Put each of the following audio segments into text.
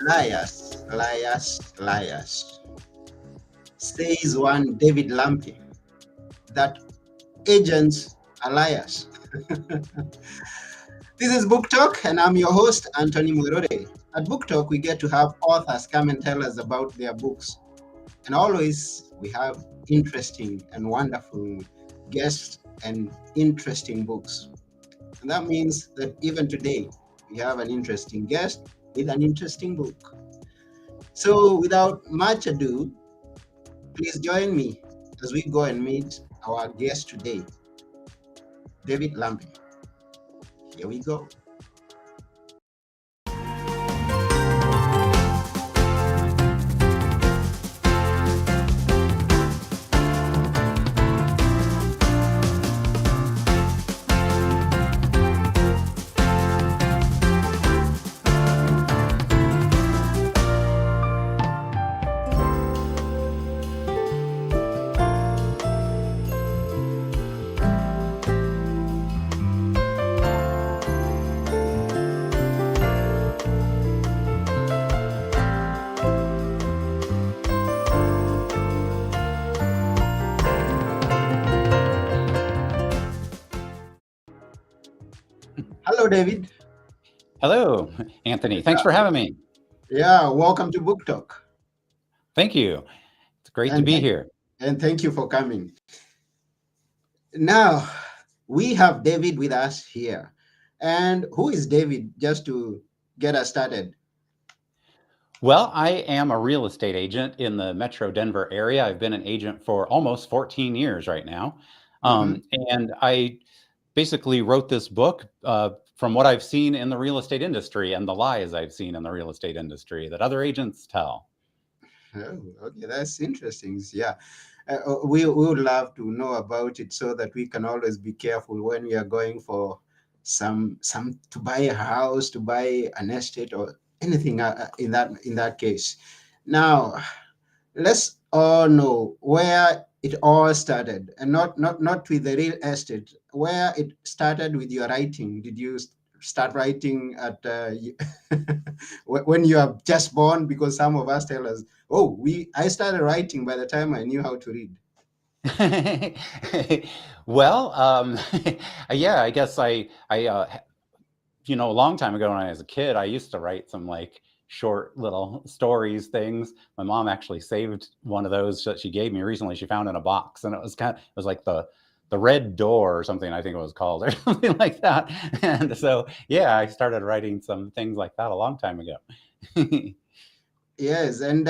Liars, liars, liars. Says one David Lampe that agents are liars. This is Book Talk, and I'm your host, Anthony Murode. At Book Talk, we get to have authors come and tell us about their books. And always we have interesting and wonderful guests and interesting books. And that means that even today, we have an interesting guest with an interesting book. So, without much ado, please join me as we go and meet our guest today, David Lampe. Here we go. Hello, David. Hello, Anthony. Thanks for having me. Yeah, welcome to Book Talk. Thank you. It's great to And be thank, here. and thank you for coming. Now, we have David with us here. And who is David, just to get us started? Well, I am a real estate agent in the Metro Denver area. I've been an agent for almost 14 years right now. Mhm. And I basically wrote this book from what I've seen in the real estate industry and the lies I've seen in the real estate industry that other agents tell. Oh, okay, that's interesting. Yeah, we would love to know about it so that we can always be careful when we are going for some to buy a house, to buy an estate, or anything in that case. Now, let's all know where it all started, and not with the real estate. Where it started with your writing. Did you start writing at when you are just born? Because some of us tell us, "Oh, we I started writing by the time I knew how to read." Well, yeah, I guess a long time ago when I was a kid, I used to write some like short little stories, things. My mom actually saved one of those that she gave me recently. She found in a box, and it was like the Red Door or something, I think it was called, or something like that. And so, yeah, I started writing some things like that a long time ago. Yes, and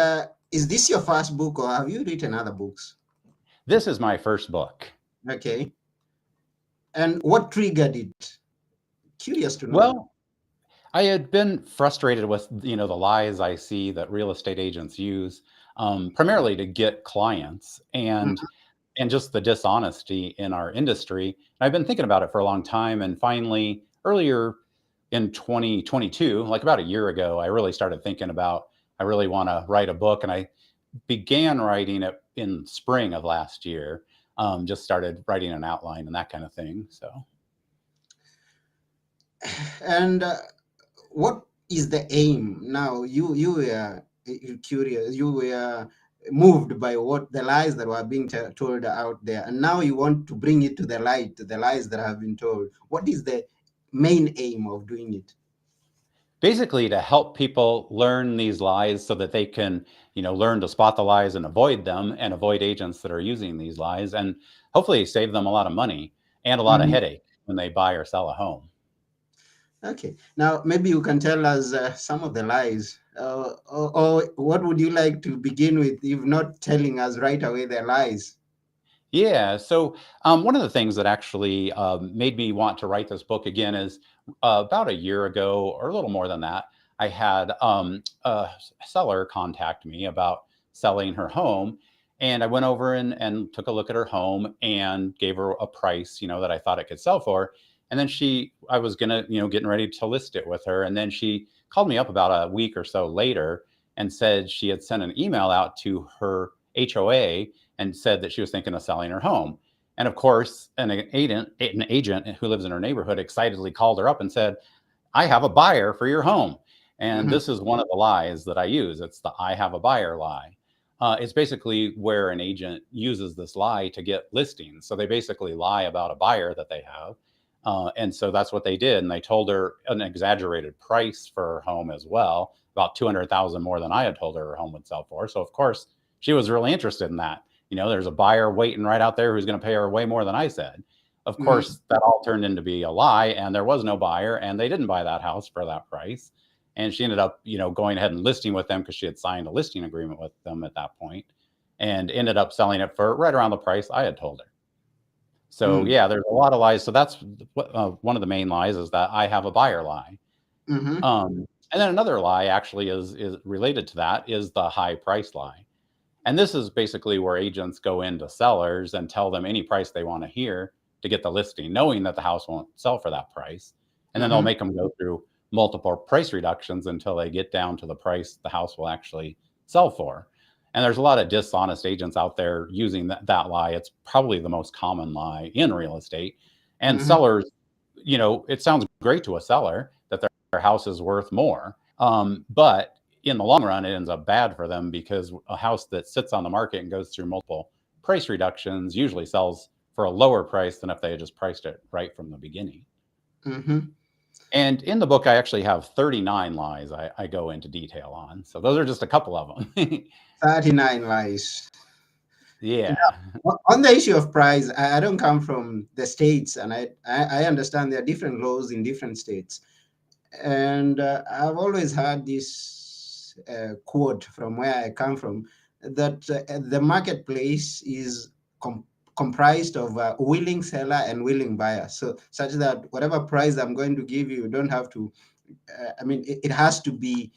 is this your first book, or have you written other books? This is my first book. Okay, and what triggered it? Curious to know. Well, I had been frustrated with, the lies I see that real estate agents use, primarily to get clients, and just the dishonesty in our industry. And I've been thinking about it for a long time, and finally, earlier in 2022, like about a year ago, I really started thinking about I really want to write a book, and I began writing it in spring of last year. Just started writing an outline and that kind of thing. So. And what is the aim now? You were curious, you were moved by what the lies that were being told out there, and now you want to bring it to the light, the lies that have been told. What is the main aim of doing it? Basically to help people learn these lies so that they can learn to spot the lies and avoid them and avoid agents that are using these lies, and hopefully save them a lot of money and a lot of Mhm. headache when they buy or sell a home. Okay, now maybe you can tell us some of the lies, or what would you like to begin with, if not telling us right away the lies? Yeah. So one of the things that actually made me want to write this book again is about a year ago, or a little more than that, I had a seller contact me about selling her home. And I went over and took a look at her home and gave her a price, that I thought it could sell for. And then I was gonna, getting ready to list it with her. And then she called me up about a week or so later and said she had sent an email out to her HOA and said that she was thinking of selling her home. And of course, an agent who lives in her neighborhood excitedly called her up and said, "I have a buyer for your home." And Mm-hmm. this is one of the lies that I use. It's the I have a buyer lie. It's basically where an agent uses this lie to get listings. So they basically lie about a buyer that they have. And so that's what they did. And they told her an exaggerated price for her home as well, about 200,000 more than I had told her her home would sell for. So of course she was really interested in that. There's a buyer waiting right out there who's going to pay her way more than I said. Of Mm-hmm. course, that all turned into be a lie, and there was no buyer, and they didn't buy that house for that price. And she ended up, going ahead and listing with them because she had signed a listing agreement with them at that point, and ended up selling it for right around the price I had told her. So Mm-hmm. yeah, there's a lot of lies. So that's one of the main lies is that I have a buyer lie. Mm-hmm. And then another lie actually is related to that is the high price lie. And this is basically where agents go into sellers and tell them any price they want to hear to get the listing, knowing that the house won't sell for that price. And then they'll Mm-hmm. make them go through multiple price reductions until they get down to the price the house will actually sell for. And there's a lot of dishonest agents out there using that lie. It's probably the most common lie in real estate. And Mm-hmm. sellers, it sounds great to a seller that their house is worth more. But in the long run, it ends up bad for them because a house that sits on the market and goes through multiple price reductions usually sells for a lower price than if they had just priced it right from the beginning. Mm-hmm. And in the book, I actually have 39 lies I go into detail on. So those are just a couple of them. 39 lies. Yeah. On the issue of price, I don't come from the states, and I understand there are different laws in different states. And I've always had this quote from where I come from that the marketplace is comprised of a willing seller and willing buyer. So, such that whatever price I'm going to give you, you don't have to, I mean, it has to be,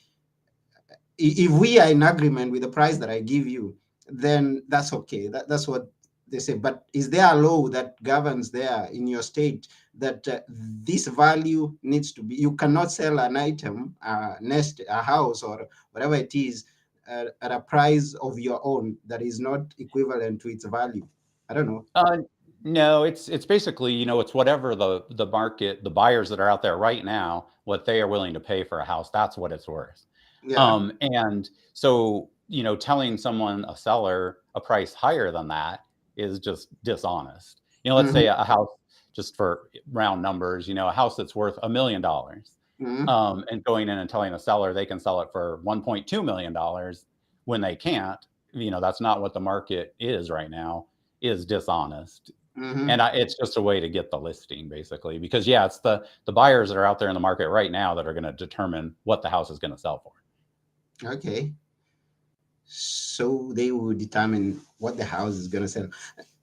if we are in agreement with the price that I give you, then that's okay. That's what they say. But is there a law that governs there in your state that this value needs to be? You cannot sell an item, nest, a house, or whatever it is, at a price of your own that is not equivalent to its value. I don't know. Uh, no, it's basically, it's whatever the market, the buyers that are out there right now, what they are willing to pay for a house, that's what it's worth. Yeah. And so, telling someone, a seller, a price higher than that is just dishonest. Let's Mm-hmm. say a house, just for round numbers, a house that's worth $1 million, Mm-hmm. and going in and telling a seller they can sell it for $1.2 million when they can't, that's not what the market is right now, is dishonest. Mm-hmm. And it's just a way to get the listing, basically, because yeah, it's the buyers that are out there in the market right now that are going to determine what the house is going to sell for. Okay. So they will determine what the house is going to sell.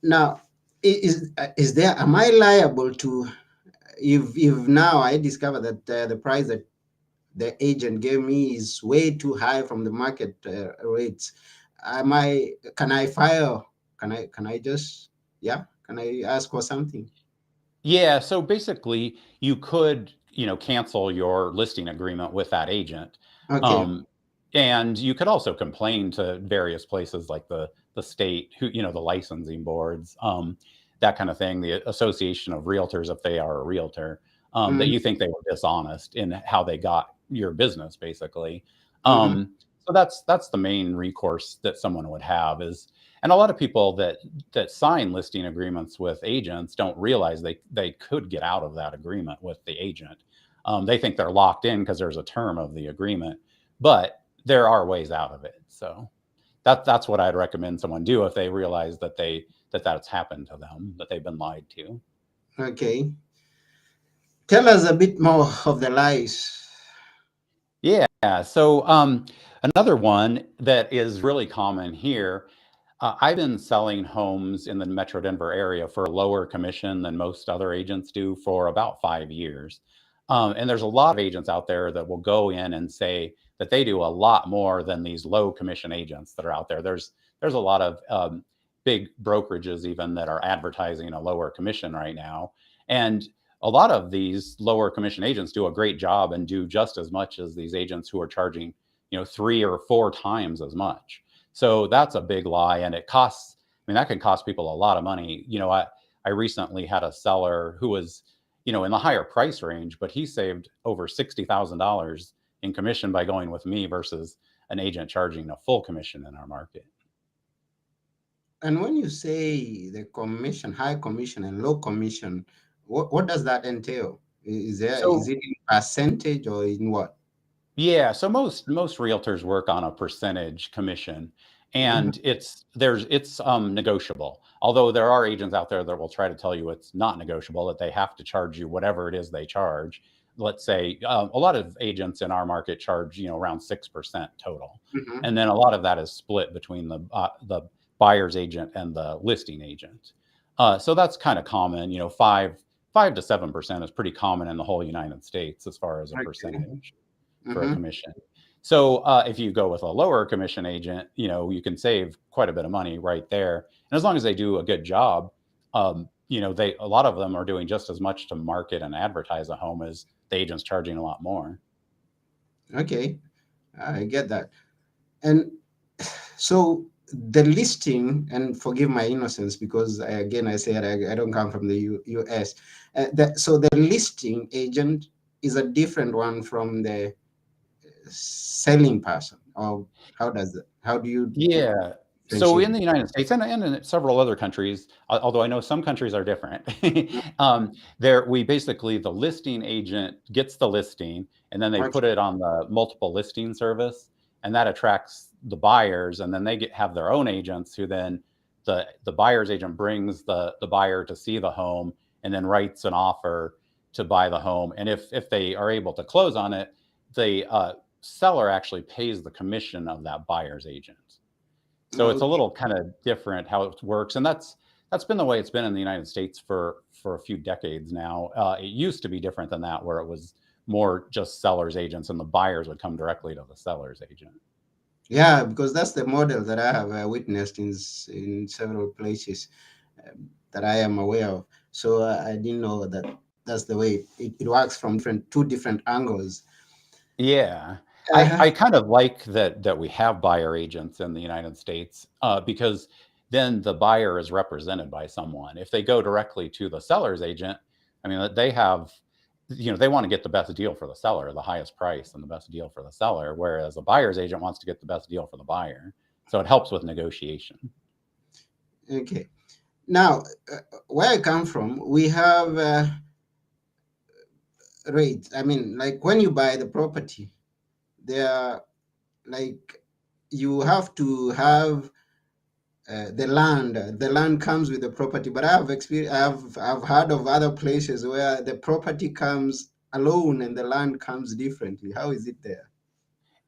Now, is there, am I liable to, if now I discover that the price that the agent gave me is way too high from the market rates, am I, can I file, can I just, yeah, can I ask for something? Yeah, so basically, you could, cancel your listing agreement with that agent. Okay. Um, and you could also complain to various places like the state, who, the licensing boards, that kind of thing, the Association of Realtors, if they are a realtor, that Mm-hmm. you think they were dishonest in how they got your business, basically. Mm-hmm. So that's the main recourse that someone would have is, and a lot of people that sign listing agreements with agents don't realize they could get out of that agreement with the agent. They think they're locked in because there's a term of the agreement, but there are ways out of it. So that's what I'd recommend someone do if they realize that's happened to them, that they've been lied to. Okay. Tell us a bit more of the lies. Yeah. So another one that is really common here. I've been selling homes in the Metro Denver area for a lower commission than most other agents do for about 5 years. And there's a lot of agents out there that will go in and say that they do a lot more than these low commission agents that are out there. There's a lot of big brokerages even that are advertising a lower commission right now. And a lot of these lower commission agents do a great job and do just as much as these agents who are charging, 3 or 4 times as much. So that's a big lie, and it costs. I mean, that can cost people a lot of money. I recently had a seller who was, in the higher price range, but he saved over $60,000 in commission by going with me versus an agent charging a full commission in our market. And when you say the commission, high commission and low commission, what does that entail? Is So it in percentage or in what? yeah, so most realtors work on a percentage commission, Mhm, and it's negotiable. Although there are agents out there that will try to tell you it's not negotiable, that they have to charge you whatever it is they charge. Let's say a lot of agents in our market charge around 6% total, mhm. and then a lot of that is split between the buyer's agent and the listing agent. So that's kind of common. 5 to 7% is pretty common in the whole United States as far as a Okay. percentage for a Mhm. commission. So if you go with a lower commission agent, you can save quite a bit of money right there. And as long as they do a good job, they a lot of them are doing just as much to market and advertise a home as the agent's charging a lot more. Okay, I get that. And so the listing, and forgive my innocence because again I said I don't come from the US. So the listing agent is a different one from the selling person, or how do you Yeah. So differentiate in it? the United States and in several other countries, although I know some countries are different, there we basically the listing agent gets the listing and then they put Okay. it on the multiple listing service, and that attracts the buyers, and then they have their own agents who then the buyer's agent brings the buyer to see the home and then writes an offer to buy the home, and if they are able to close on it, the seller actually pays the commission of that buyer's agent. So it's a Okay. little kind of different how it works, and that's been the way it's been in the United States for a few decades now. It used to be different than that, where it was more just sellers agents, and the buyers would come directly to the seller's agent. Yeah, because that's the model that I have witnessed in several places that I am aware of. So I didn't know that that's the way it works from two different angles. Yeah. Uh-huh. I kind of like that we have buyer agents in the United States, because then the buyer is represented by someone. If they go directly to the seller's agent, I mean, they have, they want to get the best deal for the seller, the highest price and the best deal for the seller, whereas a buyer's agent wants to get the best deal for the buyer. So it helps with negotiation. Okay. Now, where I come from, we have rates. I mean, like when you buy the property, there are like you have to have the land. The land comes with the property, but I've heard of other places where the property comes alone and the land comes differently. How is it there?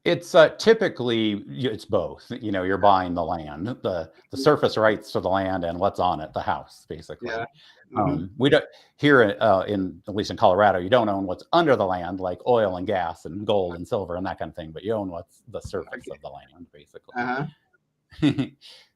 It's typically it's both. You're buying the land, the surface rights to the land, and what's on it, the house, Yeah. basically. Hmm. We don't here in at least in Colorado, you don't own what's under the land, like oil and gas and gold and silver and that kind of thing, but you own what's the surface Okay. of the land, basically. Uh-huh.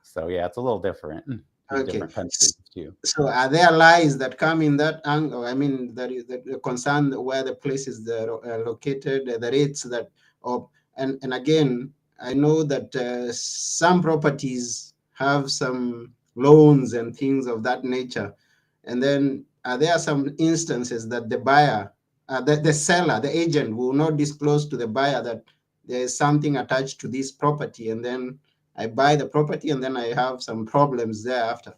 So yeah, it's a little different in Okay. different countries too. So are there lies that come in that angle? I mean, that concern where the places that are located, the rates that, or and again, I know that some properties have some loans and things of that nature, and then are there some instances that the buyer, the seller, the agent will not disclose to the buyer that there is something attached to this property, and then I buy the property, and then I have some problems thereafter.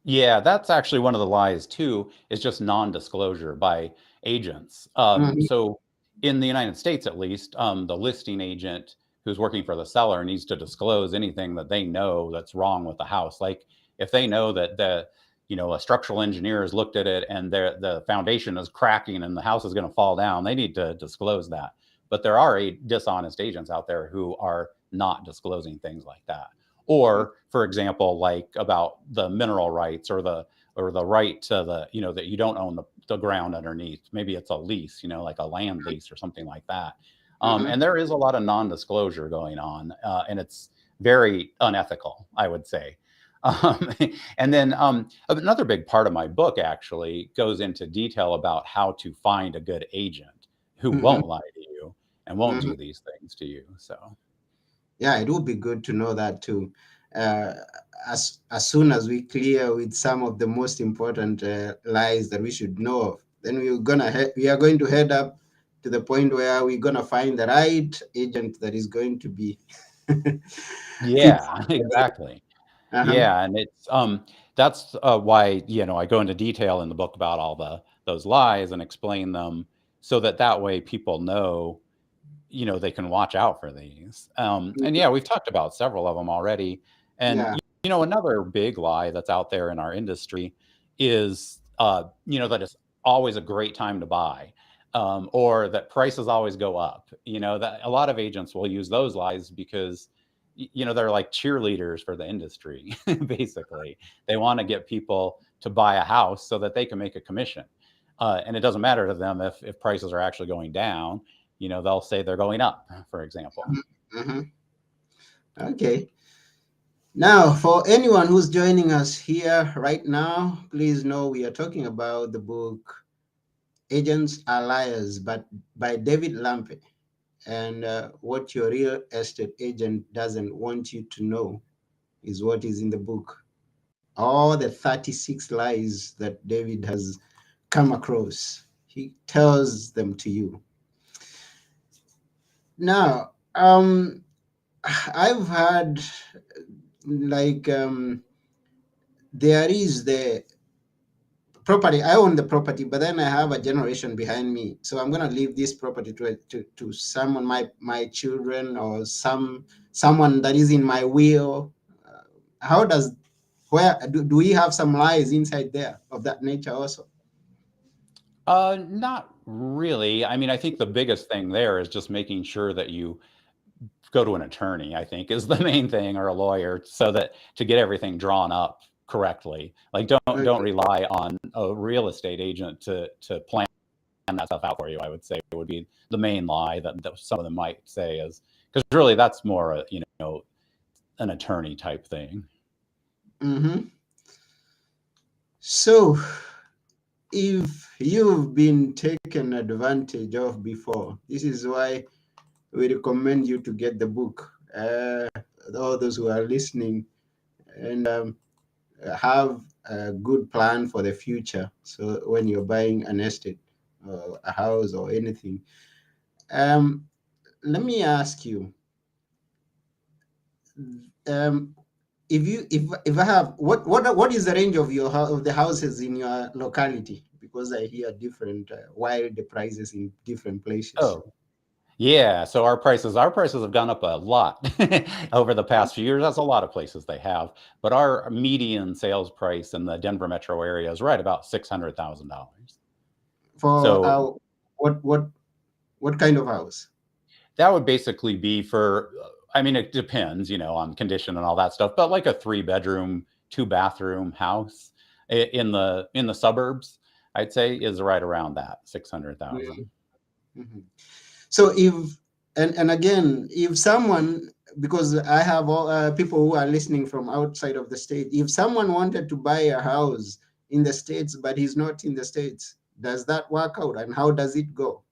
Yeah, that's actually one of the lies too, is just non-disclosure by agents. Mhm. So in the United States, at least, the listing agent who's working for the seller needs to disclose anything that they know that's wrong with the house. Like if they know that a structural engineer has looked at it and the foundation is cracking and the house is going to fall down, they need to disclose that. But there are dishonest agents out there who are not disclosing things like that, or for example, like about the mineral rights or the right to that you don't own the ground underneath. Maybe it's a lease, like a land lease or something like that. Mhm. And there is a lot of non-disclosure going on, and it's very unethical, I would say. um, and then another big part of my book actually goes into detail about how to find a good agent who Mhm. won't lie to you and won't Mhm. do these things to you. So Yeah, it would be good to know that too. Uh, as soon as we clear with some of the most important lies that we should know of, then we are going to head up to the point where we're gonna find the right agent that is going to be fit Yeah, for the need. exactly. Uh-huh. Yeah, and it's that's why I go into detail in the book about all those lies and explain them so that that way people know they can watch out for these. And yeah, we've talked about several of them already. And Yeah. another big lie that's out there in our industry is that it's always a great time to buy. Or that prices always go up. That a lot of agents will use those lies because they're like cheerleaders for the industry. Basically, they want to get people to buy a house so that they can make a commission. And it doesn't matter to them if prices are actually going down. They'll say they're going up, for example. Hmm. Okay. Now, for anyone who's joining us here right now, please know we are talking about the book Agents Are Liars, but by David Lampe. And what your real estate agent doesn't want you to know is what is in the book. All the 36 lies that David has come across, he tells them to you. Now, I've had like there is the property. I own the property, but then I have a generation behind me, so I'm gonna leave this property to someone, my children, or someone that is in my will. How does where do we have some lies inside there of that nature also? Not really. I mean, I think the biggest thing there is just making sure that you go to an attorney, I think is the main thing, or a lawyer, so that to get everything drawn up correctly. Like don't Okay. rely on a real estate agent to plan that stuff out for you. I would say would be the main lie that some of them might say is because really that's more a an attorney type thing. Mm-hmm. So, if you've been taken advantage of before, this is why we recommend you to get the book. All those who are listening, and have a good plan for the future. So when you're buying an estate, a house, or anything, um, let me ask you, um, if I have what is the range of of the houses in your locality? Because I hear different wild the prices in different places. Oh, yeah, so our prices have gone up a lot over the past few years. That's a lot of places they have, but our median sales price in the Denver metro area is right about $600,000. For So what what what kind of house? that would basically be for, I mean, it depends, on condition and all that stuff, but like a 3 bedroom, 2 bathroom house in the suburbs, I'd say is right around that 600,000. Mhm. So if and again, if someone, because I have all, people who are listening from outside of the state, if someone wanted to buy a house in the states but he's not in the states, does that work out, and how does it go?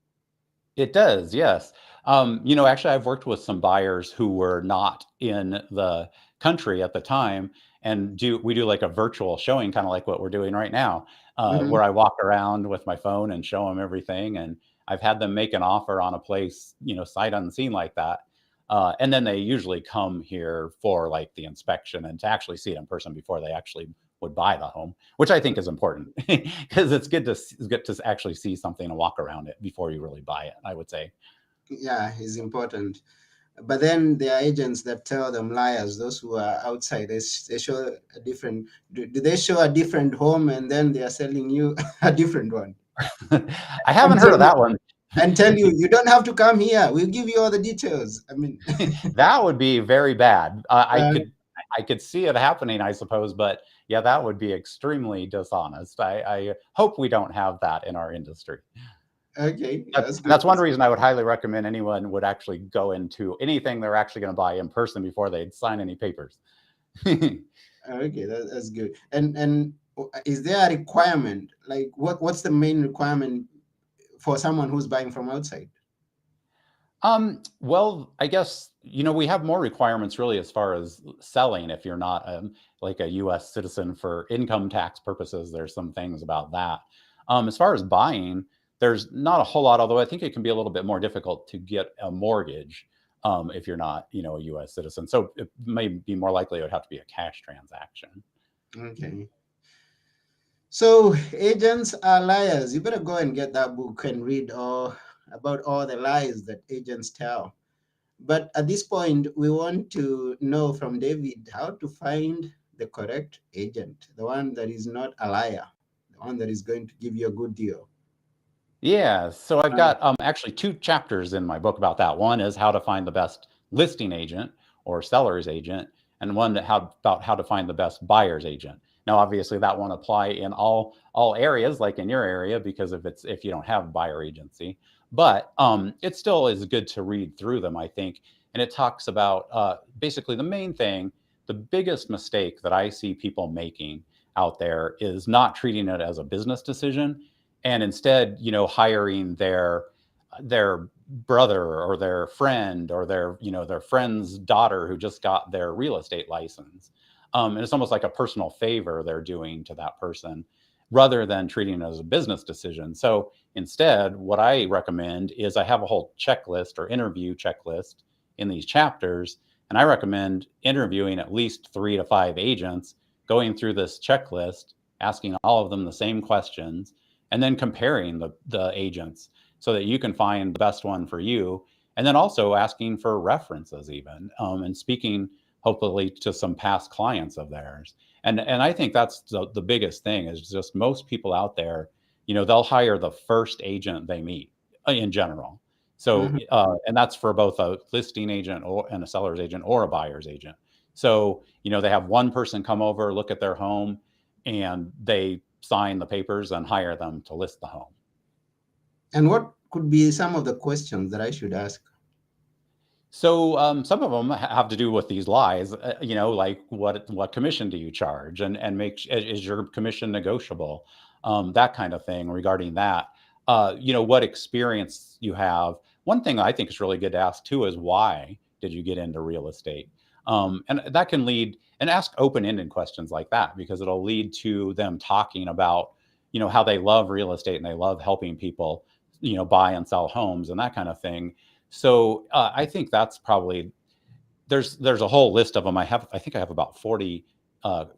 It does, yes. Actually, I've worked with some buyers who were not in the country at the time, and we do like a virtual showing, kind of like what we're doing right now, Hmm. where I walk around with my phone and show them everything. And I've had them make an offer on a place, sight unseen like that. And then they usually come here for like the inspection and to actually see it in person before they actually would buy the home, which I think is important because it's good to actually see something and walk around it before you really buy it, I would say. Yeah, is important. But then there are agents that tell them liars. Those who are outside, they show a different. Do they show a different home and then they are selling you a different one? I And haven't tell heard of you, that one. you don't have to come here. We'll give you all the details. I mean, That would be very bad. I uh, could I could see it happening, I suppose, but yeah, that would be extremely dishonest. I hope we don't have that in our industry. okay, That's that's good. that's one reason I would highly recommend anyone would actually go into anything they're actually going to buy in person before they'd sign any papers. Okay, that's good. And is there a requirement? Like, what's the main requirement for someone who's buying from outside? Well, I guess, we have more requirements really as far as selling if you're not like a US citizen for income tax purposes. There's some things about that. As far as buying, there's not a whole lot, although I think it can be a little bit more difficult to get a mortgage if you're not, a U.S. citizen. So it may be more likely it would have to be a cash transaction. Okay. So agents are liars. You better go and get that book and read all about all the lies that agents tell. But at this point, we want to know from David how to find the correct agent, the one that is not a liar, the one that is going to give you a good deal. Yeah, so I've Uh, got actually two chapters in my book about that. One is how to find the best listing agent or seller's agent, and one that about how to find the best buyer's agent. Now, obviously, that won't apply in all areas, like in your area, because if you don't have buyer agency, but it still is good to read through them, I think. And it talks about basically the main thing, the biggest mistake that I see people making out there is not treating it as a business decision and instead hiring their brother or their friend or their friend's daughter who just got their real estate license, and it's almost like a personal favor they're doing to that person rather than treating it as a business decision. So instead, what I recommend is I have a whole checklist or interview checklist in these chapters, and I recommend interviewing at least 3 to 5 agents, going through this checklist, asking all of them the same questions, and then comparing the agents so that you can find the best one for you. And then also asking for references, even, and speaking hopefully to some past clients of theirs. And I think that's the biggest thing is just most people out there, they'll hire the first agent they meet in general. So, mhm. and that's for both a listing agent and a seller's agent or a buyer's agent. So, they have one person come over, look at their home, and they sign the papers and hire them to list the home. And what could be some of the questions that I should ask? So some of them have to do with these lies, like what commission do you charge, and is your commission negotiable, that kind of thing regarding that. What experience you have. One thing I think is really good to ask too is why did you get into real estate, and that can lead and ask open-ended questions like that because it'll lead to them talking about how they love real estate and they love helping people buy and sell homes and that kind of thing. So I think that's probably there's a whole list of them. I think I have about 40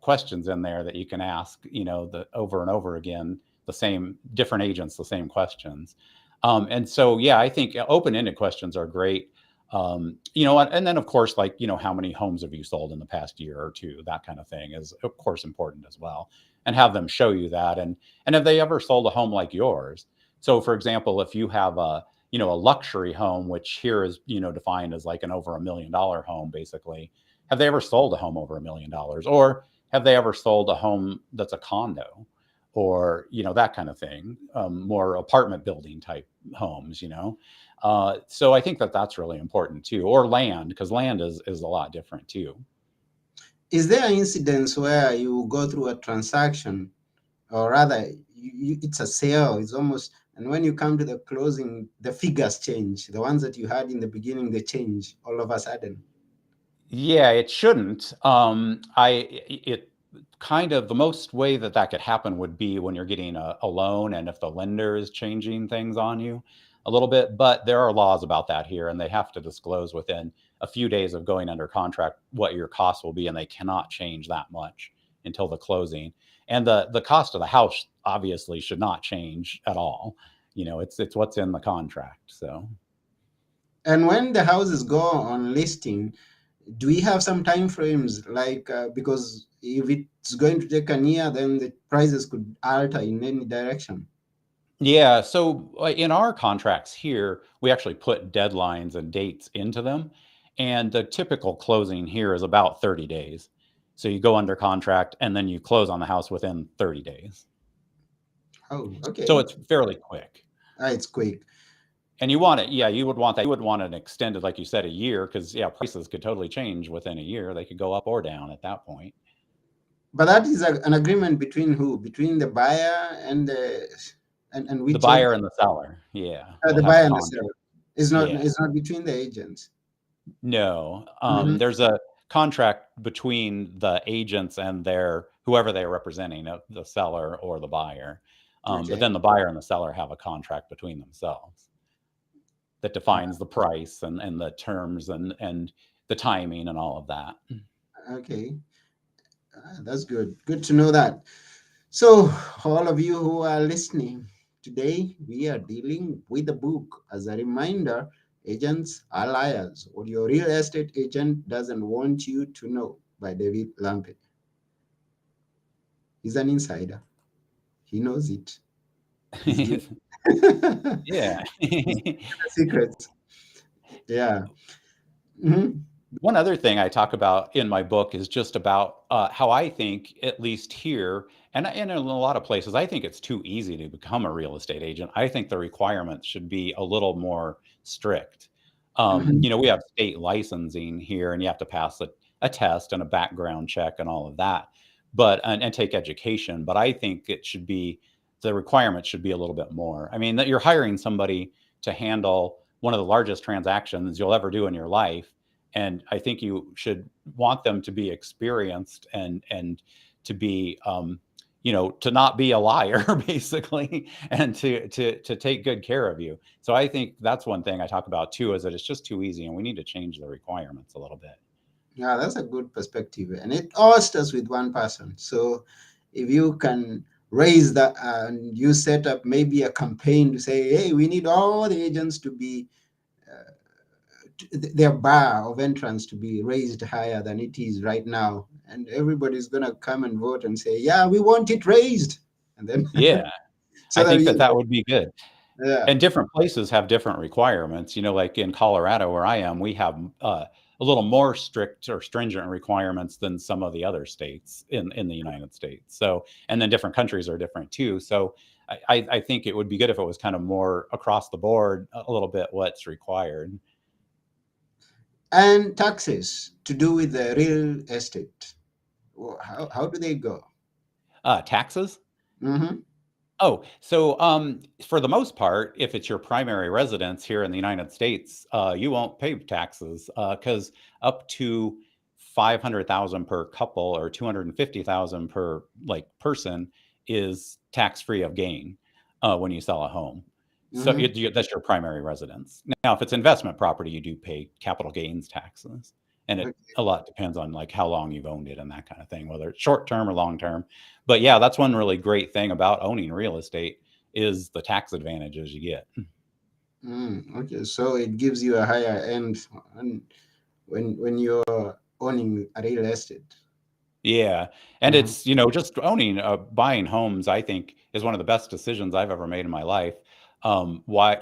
questions in there that you can ask, the over and over again, the same different agents, the same questions. And so yeah, I think open-ended questions are great. And then of course, like how many homes have you sold in the past year or two? That kind of thing is of course important as well, and have them show you that. And have they ever sold a home like yours? So for example, if you have a luxury home, which here is, defined as like an over $1 million home, basically. Have they ever sold a home over $1 million? Or have they ever sold a home that's a condo or, that kind of thing, more apartment building type homes? So I think that that's really important too, or land, because land is a lot different too. Is there an incidence where you go through a transaction, or rather, it's a sale? It's almost, and when you come to the closing, the figures change. The ones that you had in the beginning, they change all of a sudden. Yeah, it shouldn't. It kind of the most way that that could happen would be when you're getting a loan and if the lender is changing things on you a little bit. But there are laws about that here, and they have to disclose within a few days of going under contract what your costs will be, and they cannot change that much until the closing. And the cost of the house obviously should not change at all. It's what's in the contract. So. And when the houses go on listing, do we have some time frames? Like, because if it's going to take a year, then the prices could alter in any direction. Yeah, so in our contracts here, we actually put deadlines and dates into them. And the typical closing here is about 30 days. So you go under contract and then you close on the house within 30 days. Oh, So okay. it's fairly quick. It's quick. And you want it, yeah, you would want that. You would want an extended, like you said, a year, because yeah, prices could totally change within a year. They could go up or down at that point. But that is an agreement between who? Between the buyer and and The which agent? buyer and the seller, yeah, will The have a buyer and the contract. seller. It's not. Yeah. It's not between the agents. No, Hmm. there's a contract between the agents and their whoever they're representing, the seller or the buyer. But Okay. then the buyer and the seller have a contract between themselves that defines the price and the terms and the timing and all of that. Okay. That's good. Good to know that. So, all of you who are listening, today we are dealing with the book. As a reminder, agents are liars. What your real estate agent doesn't want you to know by David Lampe. He's an insider. He knows it. He's giving Yeah. secrets. Yeah. Mhm. One other thing I talk about in my book is just about how I think, at least here, and in a lot of places, I think it's too easy to become a real estate agent. I think the requirements should be a little more strict. Mhm. We have state licensing here, and you have to pass a test and a background check and all of that, and take education. But I think the requirements should be a little bit more. I mean, that you're hiring somebody to handle one of the largest transactions you'll ever do in your life, and I think you should want them to be experienced and to be to not be a liar basically, and to take good care of you. So I think that's one thing I talk about too, is that it's just too easy and we need to change the requirements a little bit. Yeah, that's a good perspective. And it all starts with one person. So if you can raise that and you set up maybe a campaign to say, hey, we need all the agents to be, their bar of entrance to be raised higher than it is right now. And everybody's going to come and vote and say, yeah, we want it raised. And then, Yeah, so I that, think that would be good. yeah. And different places have different requirements. Like in Colorado, where I am, we have a little more strict or stringent requirements than some of the other states in the United States. So, and then different countries are different too. So, I think it would be good if it was kind of more across the board, a little bit what's required. And taxes to do with the real estate. How do they go? Taxes. Hmm. Oh, so for the most part, if it's your primary residence here in the United States, you won't pay taxes because up to 500,000 per couple or 250,000 per person is tax free of gain when you sell a home. So Hmm. that's your primary residence. Now, if it's investment property, you do pay capital gains taxes, and it Okay. a lot depends on like how long you've owned it and that kind of thing, whether it's short term or long term. But yeah, that's one really great thing about owning real estate is the tax advantages you get. Okay, so it gives you a higher end when you're owning a real estate. Yeah, and Mhm. it's, just buying homes, I think, is one of the best decisions I've ever made in my life. Why,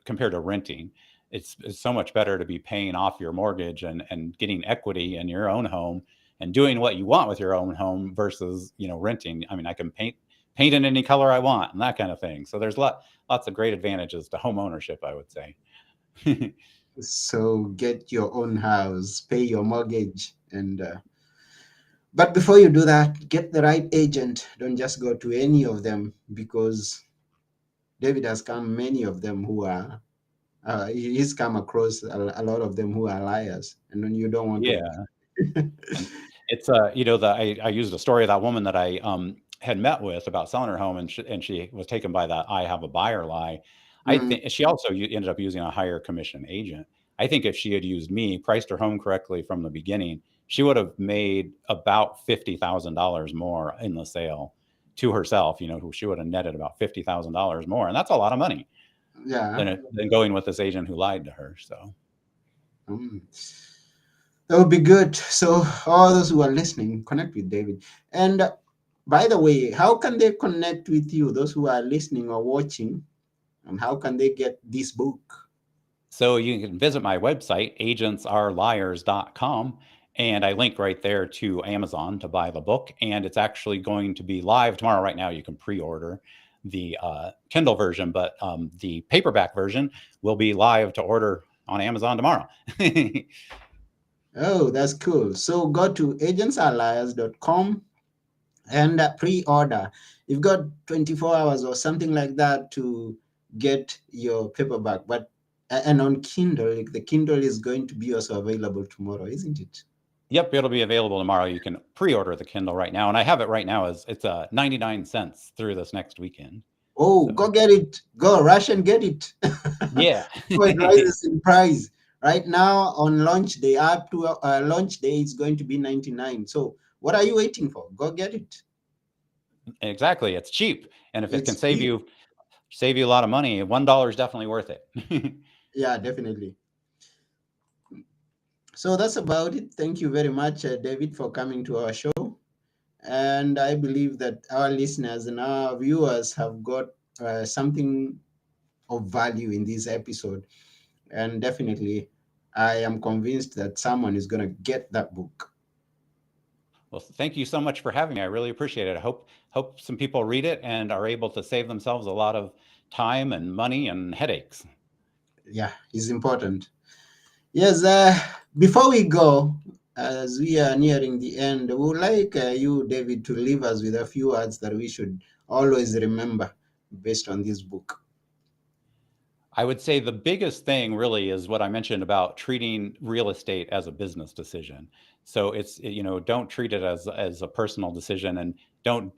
compared to renting, it's so much better to be paying off your mortgage and getting equity in your own home and doing what you want with your own home versus, renting. I mean, I can paint in any color I want and that kind of thing. So there's lots of great advantages to home ownership, I would say. So get your own house, pay your mortgage, and but before you do that, get the right agent. Don't just go to any of them because David has come many of them who are. He's come across a lot of them who are liars, and then you don't want to. Yeah. And it's I used a story of that woman that I had met with about selling her home, and she was taken by that "I have a buyer" lie. I Mm, think she also ended up using a higher commission agent. I think if she had used me, priced her home correctly from the beginning, she would have made about $50,000 more in the sale to herself. She would have netted about $50,000 more, and that's a lot of money yeah. than going with this agent who lied to her. So. Mm. That would be good. So all those who are listening, connect with David. And by the way, how can they connect with you? Those who are listening or watching, and how can they get this book? So you can visit my website, agentsareliars.com, and I link right there to Amazon to buy the book. And it's actually going to be live tomorrow. Right now, you can pre-order the Kindle version, but the paperback version will be live to order on Amazon tomorrow. Oh, that's cool. So go to agentsalias.com and pre-order. You've got 24 hours or something like that to get your paperback. But and on Kindle, like, the Kindle is going to be also available tomorrow, isn't it? Yep, it'll be available tomorrow. You can pre-order the Kindle right now, and I have it right now as it's 99 cents through this next weekend. Oh, So go get it. Go rush and get it. yeah. Before it rises in price. Right now on launch day, up to launch day, it's going to be 99. So what are you waiting for? Go get it. Exactly. It's cheap, and if it can It's cheap. save you a lot of money, $1 is definitely worth it. Yeah, definitely. So that's about it. Thank you very much, David, for coming to our show. And I believe that our listeners and our viewers have got something of value in this episode. And definitely, I am convinced that someone is going to get that book. Well, thank you so much for having me. I really appreciate it. I hope some people read it and are able to save themselves a lot of time and money and headaches. Yeah, it's important. Yes, before we go, as we are nearing the end, we would like you, David, to leave us with a few words that we should always remember based on this book. I would say the biggest thing really is what I mentioned about treating real estate as a business decision. So it's, don't treat it as a personal decision, and don't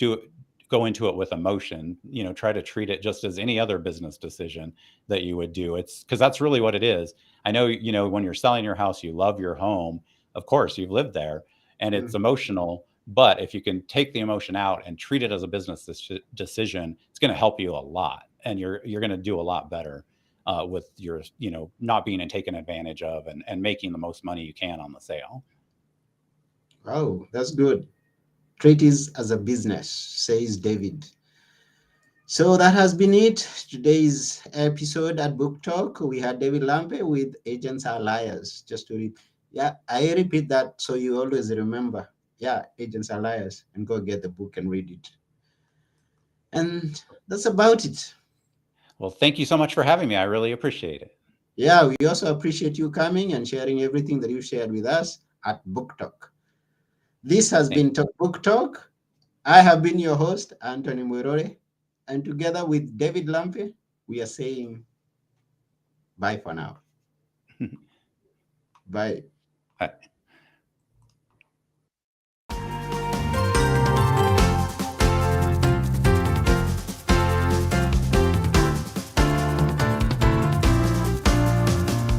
go into it with emotion. Try to treat it just as any other business decision that you would do. It's because that's really what it is. I know, when you're selling your house, you love your home. Of course, you've lived there and it's Mm. emotional. But if you can take the emotion out and treat it as a business decision, it's going to help you a lot, and you're going to do a lot better with your, not being taken advantage of, and making the most money you can on the sale. Wow, that's good. Treat it as a business, says David. So that has been it. Today's episode at Book Talk. We had David Lampe with Agents Are Liars. Just to read. Yeah, I repeat that so you always remember. Yeah, Agents Are Liars. And go get the book and read it. And that's about it. Well, thank you so much for having me. I really appreciate it. Yeah, we also appreciate you coming and sharing everything that you shared with us at Book Talk. This has Thank been Book Talk. I have been your host, Anthony Muirore. And together with David Lampe, we are saying bye for now. you. Bye. Bye.